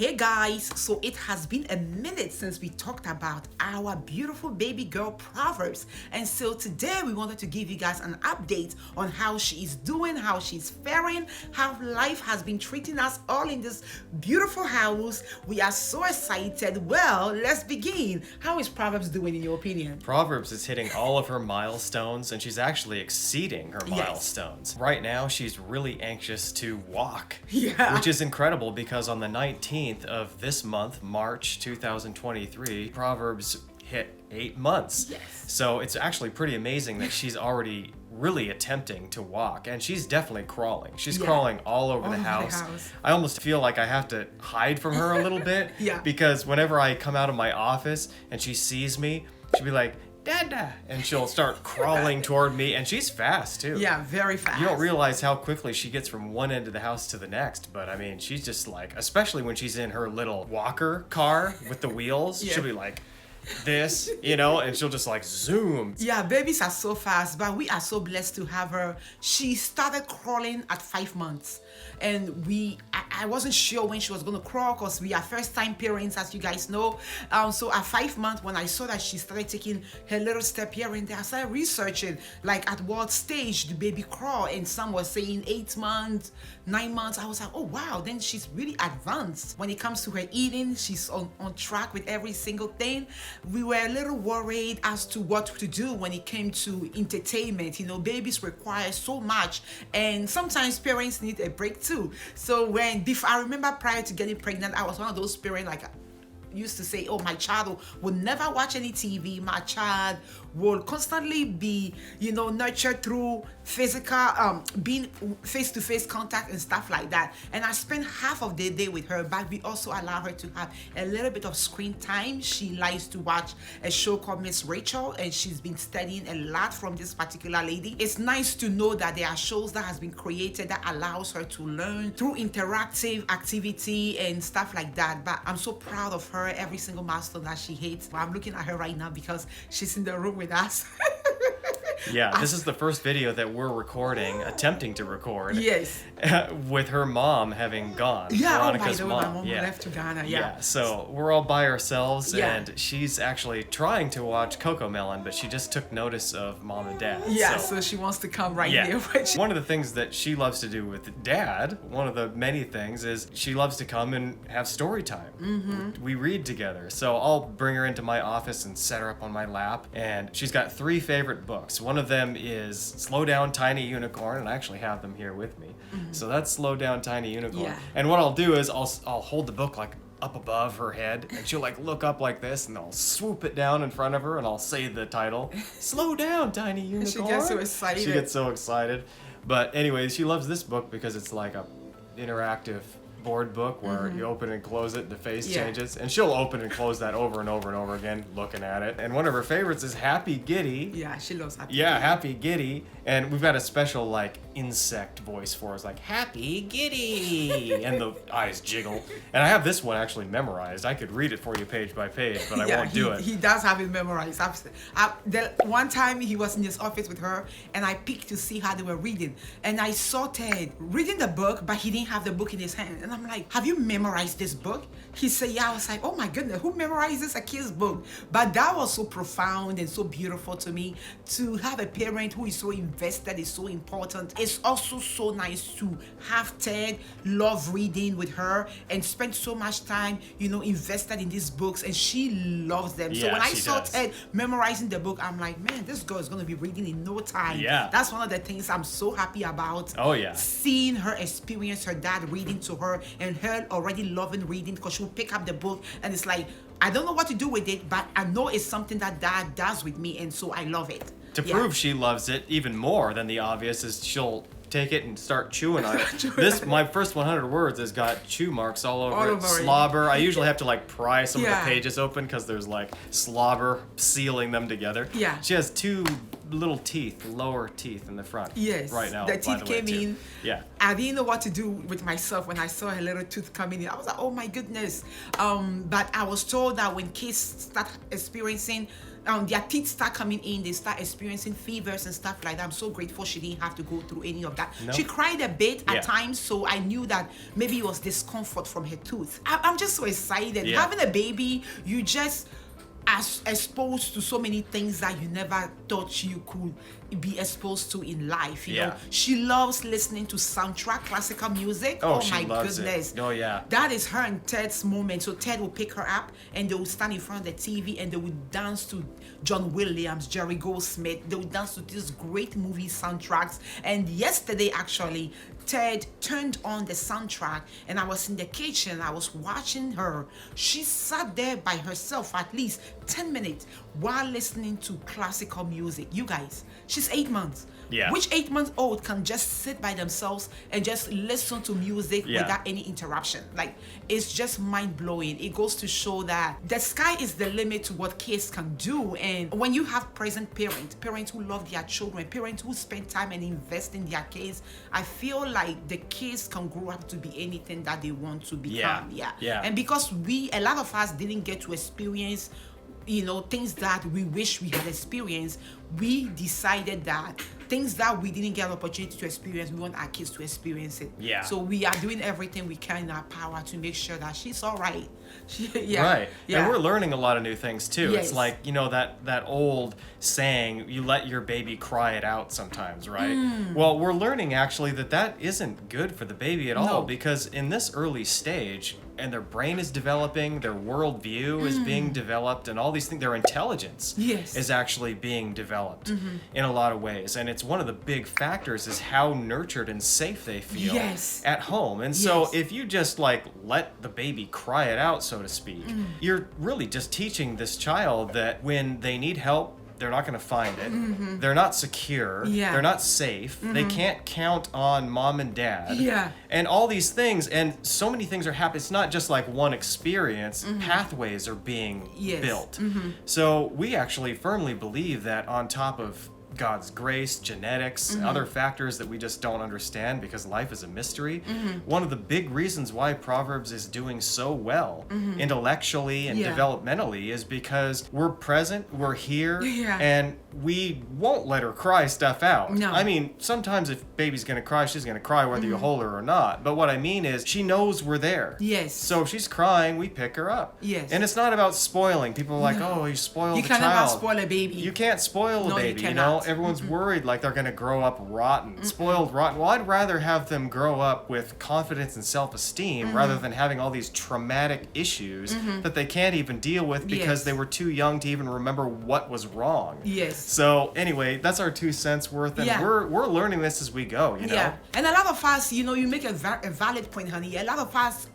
Hey guys, so it has been a minute since we talked about our beautiful baby girl Proverbs, and so today we wanted to give you guys an update on how she is doing, how she's faring, how life has been treating us all in this beautiful house. We are so excited. Well, let's begin. How is Proverbs doing in your opinion? Proverbs is hitting all of her milestones, and she's actually exceeding her milestones. Right now, she's really anxious to walk, which is incredible because on the 19th of this month, March 2023, Proverbs hit 8 months. Yes. So it's actually pretty amazing that she's already really attempting to walk, and she's definitely crawling. She's crawling all over the house. I almost feel like I have to hide from her a little bit because whenever I come out of my office and she sees me, she'll be like, Dada, and she'll start crawling toward me, and she's fast too. Yeah, very fast. You don't realize how quickly she gets from one end of the house to the next, but I mean, she's just like, especially when she's in her little walker car with the wheels, she'll be like this, and she'll just like zoom. Yeah, babies are so fast, but we are so blessed to have her. She started crawling at 5 months, and I wasn't sure when she was going to crawl because we are first time parents, as you guys know. So at 5 months, when I saw that she started taking her little step here and there, I started researching like at what stage the baby crawl, and some were saying 8 months, 9 months. I was like, oh wow, then she's really advanced. When it comes to her eating, she's on track with every single thing. We were a little worried as to what to do when it came to entertainment. Babies require so much, and sometimes parents need a break too. So I remember prior to getting pregnant, I was one of those parents like used to say, oh, my child will never watch any TV. My child will constantly be, nurtured through physical, being face-to-face contact and stuff like that. And I spent half of the day with her, but we also allow her to have a little bit of screen time. She likes to watch a show called Miss Rachel, and she's been studying a lot from this particular lady. It's nice to know that there are shows that has been created that allows her to learn through interactive activity and stuff like that. But I'm so proud of her, every single milestone that she hits. I'm looking at her right now because she's in the room with us. Yeah, this is the first video that we're attempting to record. Yes. With her mom having gone. Yeah, Veronica's my mom left to Ghana. Yeah, so we're all by ourselves, and she's actually trying to watch Cocomelon, but she just took notice of mom and dad. Yeah, so she wants to come right here. One of the things that she loves to do with dad, one of the many things, is she loves to come and have story time. Mm-hmm. We read together. So I'll bring her into my office and set her up on my lap, and she's got 3 favorite books. One of them is Slow Down Tiny Unicorn, and I actually have them here with me. Mm-hmm. So that's Slow Down Tiny Unicorn. Yeah. And what I'll do is I'll hold the book like up above her head, and she'll like look up like this, and I'll swoop it down in front of her, and I'll say the title, Slow Down Tiny Unicorn. She gets so excited. She gets so excited. But anyway, she loves this book because it's like a interactive board book where you open and close it, the face changes, and she'll open and close that over and over and over again looking at it. And one of her favorites is Happy Giddy. Yeah, she loves Happy Giddy. Happy Giddy. And we've got a special like insect voice for us, like Happy Giddy, and the eyes jiggle. And I have this one actually memorized. I could read it for you page by page, but I won't do it. He does have it memorized. One time he was in his office with her, and I peeked to see how they were reading, and I saw Ted reading the book, but he didn't have the book in his hand. And I'm like, have you memorized this book? He said, yeah. I was like, oh my goodness, who memorizes a kid's book? But that was so profound and so beautiful to me. To have a parent who is so invested is so important. It's also so nice to have Ted love reading with her and spend so much time, invested in these books, and she loves them. So when I saw Ted memorizing the book, I'm like, man, this girl is going to be reading in no time. Yeah. That's one of the things I'm so happy about. Oh yeah. Seeing her experience her dad reading to her, and her already loving reading, because she'll pick up the book and it's like, I don't know what to do with it, but I know it's something that dad does with me, and so I love it. To prove she loves it even more than the obvious is she'll take it and start chewing on it. My first 100 words has got chew marks all over it. Slobber. I usually have to like pry some of the pages open because there's like slobber sealing them together. Yeah. She has 2 little teeth, lower teeth in the front. Yes. Right now. The by teeth way, came too. in. Yeah. I didn't know what to do with myself when I saw her little tooth coming in. I was like, oh my goodness. But I was told that when kids start experiencing their teeth start coming in, they start experiencing fevers and stuff like that. I'm so grateful she didn't have to go through any of that. Nope. She cried a bit Yeah. at times, so I knew that maybe it was discomfort from her tooth. I'm just so excited. Yeah. Having a baby, you just as exposed to so many things that you never thought you could be exposed to in life. You know, Yeah. she loves listening to soundtrack, classical music. Oh, Oh she my loves it. goodness. Oh, yeah. That is her and Ted's moment. So Ted will pick her up and they will stand in front of the TV and they will dance to John Williams, Jerry Goldsmith. They will dance to these great movie soundtracks. And yesterday, actually, Ted turned on the soundtrack and I was in the kitchen. I was watching her. She sat there by herself for at least 10 minutes while listening to classical music. You guys, she's 8 months. Yeah. Which 8-month-old can just sit by themselves and just listen to music Yeah. without any interruption? Like, it's just mind-blowing. It goes to show that the sky is the limit to what kids can do. And when you have present parents who love their children, parents who spend time and invest in their kids, I feel like the kids can grow up to be anything that they want to become. Yeah. And because a lot of us didn't get to experience, you know, things that we wish we had experienced, we decided that things that we didn't get an opportunity to experience, we want our kids to experience it. Yeah. So we are doing everything we can in our power to make sure that she's all right. Right. And we're learning a lot of new things too. Yes. It's like, you know, that old saying, you let your baby cry it out sometimes, right? Well, we're learning actually that isn't good for the baby at all, No. because in this early stage, and their brain is developing, their worldview is being developed, and all these things, their intelligence Yes. is actually being developed in a lot of ways. And it's one of the big factors is how nurtured and safe they feel Yes. at home. And so Yes. if you just like let the baby cry it out, so to speak, you're really just teaching this child that when they need help, they're not going to find it. They're not secure. Yeah. They're not safe. They can't count on mom and dad. Yeah. And all these things, and so many things are happening. It's not just like one experience. Pathways are being Yes. built. So we actually firmly believe that on top of God's grace, genetics, other factors that we just don't understand because life is a mystery. One of the big reasons why Proverbs is doing so well intellectually and Yeah. developmentally is because we're present, we're here, Yeah. and we won't let her cry stuff out. No. I mean, sometimes if baby's gonna cry, she's gonna cry whether you hold her or not. But what I mean is she knows we're there. Yes. So if she's crying, we pick her up. Yes. And it's not about spoiling. People are like, oh, you spoiled You the can child. never spoil a baby. You can't spoil No, a you baby, you cannot. know? Everyone's worried like they're going to grow up rotten, spoiled rotten. Well, I'd rather have them grow up with confidence and self-esteem rather than having all these traumatic issues that they can't even deal with because Yes. they were too young to even remember what was wrong. Yes. So anyway, that's our 2 cents worth, and Yeah. we're learning this as we go, you know? Yeah, and a lot of us, you know, you make a valid point, honey. A lot of us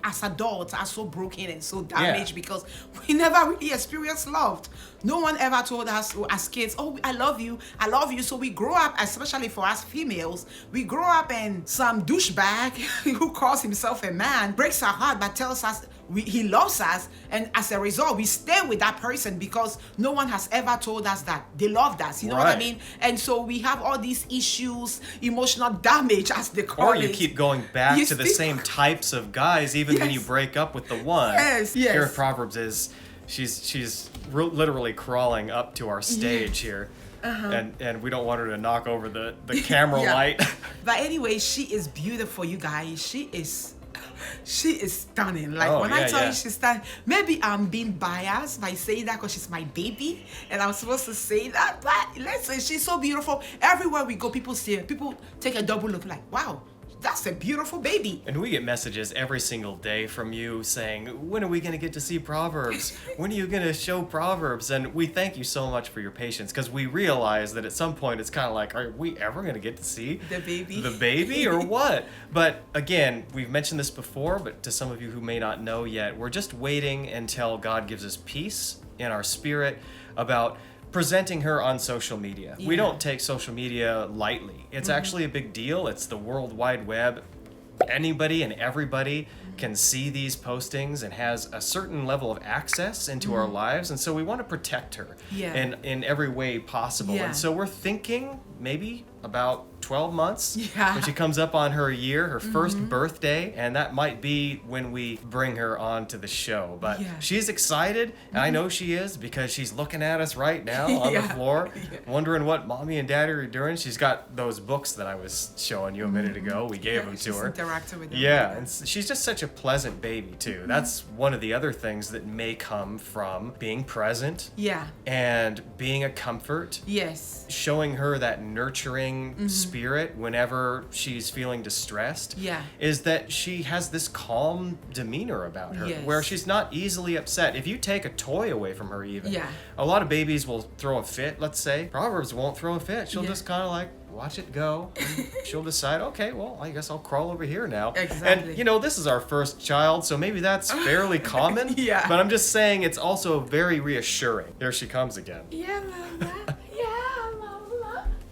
as adults are so broken and so damaged because we never really experienced love. No one ever told us as kids, oh, I love you. So we grow up, especially for us females, we grow up and some douchebag who calls himself a man breaks our heart but tells us he loves us, and as a result we stay with that person because no one has ever told us that they loved us. You know what I Right. mean? And so we have all these issues, emotional damage as they call Or it. you keep going back You to the still- same types of guys even when you Yes. break up with the one. Yes, Here yes. at Proverbs is she's literally crawling up to our stage here. And we don't want her to knock over the camera Yeah. light. But anyway, she is beautiful, you guys. She is stunning. Like Oh, when I yeah, tell yeah. you she's stunning, maybe I'm being biased by saying that because she's my baby and I'm supposed to say that. But listen, she's so beautiful. Everywhere we go, people take a double look like, wow, that's a beautiful baby. And we get messages every single day from you saying, when are we going to get to see Proverbs? When are you going to show Proverbs? And we thank you so much for your patience because we realize that at some point it's kind of like, are we ever going to get to see The baby. the baby or what? But again, we've mentioned this before, but to some of you who may not know yet, we're just waiting until God gives us peace in our spirit about presenting her on social media. We Yeah. don't take social media lightly. It's actually a big deal. It's the World Wide Web. anybody and everybody can see these postings and has a certain level of access into our lives, and so we want to protect her in every way possible. And so we're thinking maybe about 12 months when she comes up on her year, her first birthday, and that might be when we bring her onto the show. But she's excited, and I know she is, because she's looking at us right now on the floor, wondering what mommy and daddy are doing. She's got those books that I was showing you a minute ago. We gave them to her. Interacting with them. And she's just such a pleasant baby too. That's one of the other things that may come from being present and being a comfort. Showing her that nurturing spirit whenever she's feeling distressed is that she has this calm demeanor about her where she's not easily upset. If you take a toy away from her even, a lot of babies will throw a fit, let's say. Proverbs won't throw a fit. She'll just kind of like watch it go, and she'll decide, okay, well, I guess I'll crawl over here now. And, you know, this is our first child, so maybe that's fairly common. But I'm just saying it's also very reassuring. There she comes again.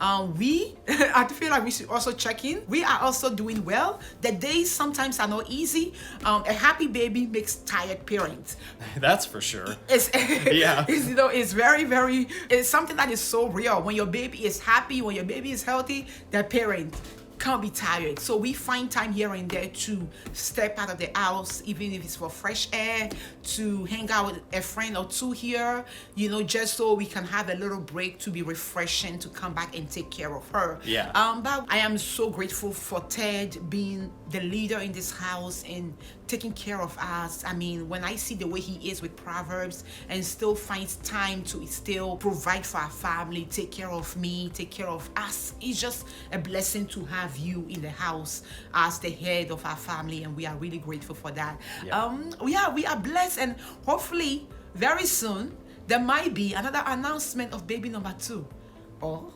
I feel like we should also check in. We are also doing well. The days sometimes are not easy. A happy baby makes tired parents. That's for sure. It's you know, it's very, very, it's something that is so real. When your baby is happy, when your baby is healthy, the parent can't be tired. So we find time here and there to step out of the house, even if it's for fresh air, to hang out with a friend or two here, you know, just so we can have a little break to be refreshing, to come back and take care of her. But I am so grateful for Ted being the leader in this house and taking care of us. I mean, when I see the way he is with Proverbs and still finds time to still provide for our family, take care of me, take care of us, it's just a blessing to have you in the house as the head of our family, and we are really grateful for that. We are blessed, and hopefully very soon there might be another announcement of baby number 2. Or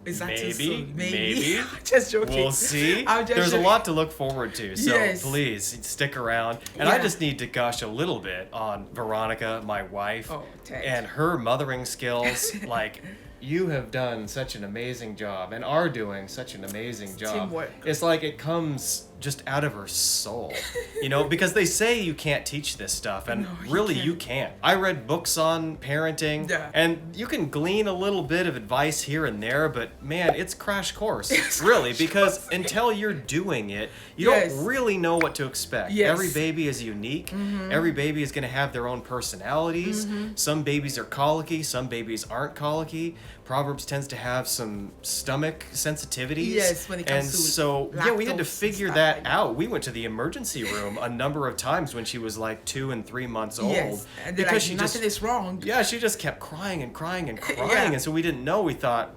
is that too soon? Maybe. Just joking. We'll see. There's a lot to look forward to, so please stick around. And I just need to gush a little bit on Veronica, my wife, and her mothering skills. Like, you have done such an amazing job and are doing such an amazing job. Teamwork. It's like it comes just out of her soul, you know, because they say you can't teach this stuff, and you can't. I read books on parenting, and you can glean a little bit of advice here and there, but man, it's crash course, really, because until you're doing it, you don't really know what to expect. Every baby is unique. Every baby is going to have their own personalities. Some babies are colicky, some babies aren't colicky. Proverbs tends to have some stomach sensitivities. When it comes to so we had to figure that out. We went to the emergency room a number of times when she was like 2 and 3 months old. And because like, nothing is wrong. She just kept crying and crying and crying, and so we didn't know. We thought,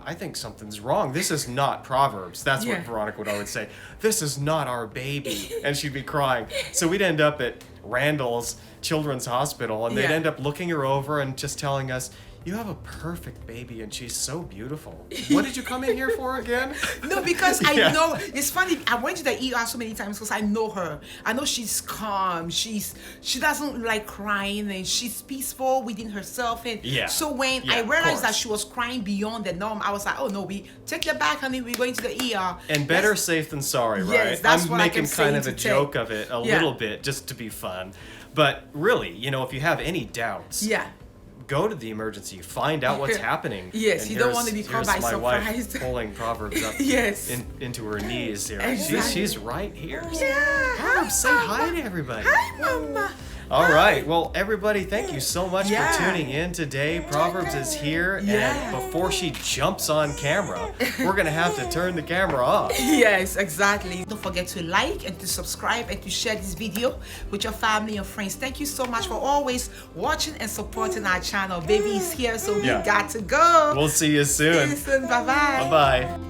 I think something's wrong. This is not Proverbs. That's what Veronica would always say. This is not our baby. And she'd be crying. So we'd end up at Randall's Children's Hospital, and they'd end up looking her over and just telling us, you have a perfect baby and she's so beautiful. What did you come in here for again? No, because I know, it's funny, I went to the ER so many times because I know her. I know she's calm, she doesn't like crying, and she's peaceful within herself. And so when I realized that she was crying beyond the norm, I was like, oh no, we take you back, honey, we're going to the ER. And better safe than sorry, right? Yes, that's I'm what making I kept kind of saying a to joke of it a little bit just to be fun. But really, you know, if you have any doubts, go to the emergency, find out what's happening. Yes, you don't want to be caught by my surprise. Wife pulling Proverbs up into her knees here. Exactly. She's right here. Yeah. Proverbs, say hi to everybody. Hi, Mama. All right. Well, everybody, thank you so much for tuning in today. Proverbs is here, and before she jumps on camera, we're going to have to turn the camera off. Yes, exactly. Don't forget to like and to subscribe and to share this video with your family and friends. Thank you so much for always watching and supporting our channel. Baby is here, so we got to go. We'll see you soon. See you soon. Bye-bye. Bye-bye.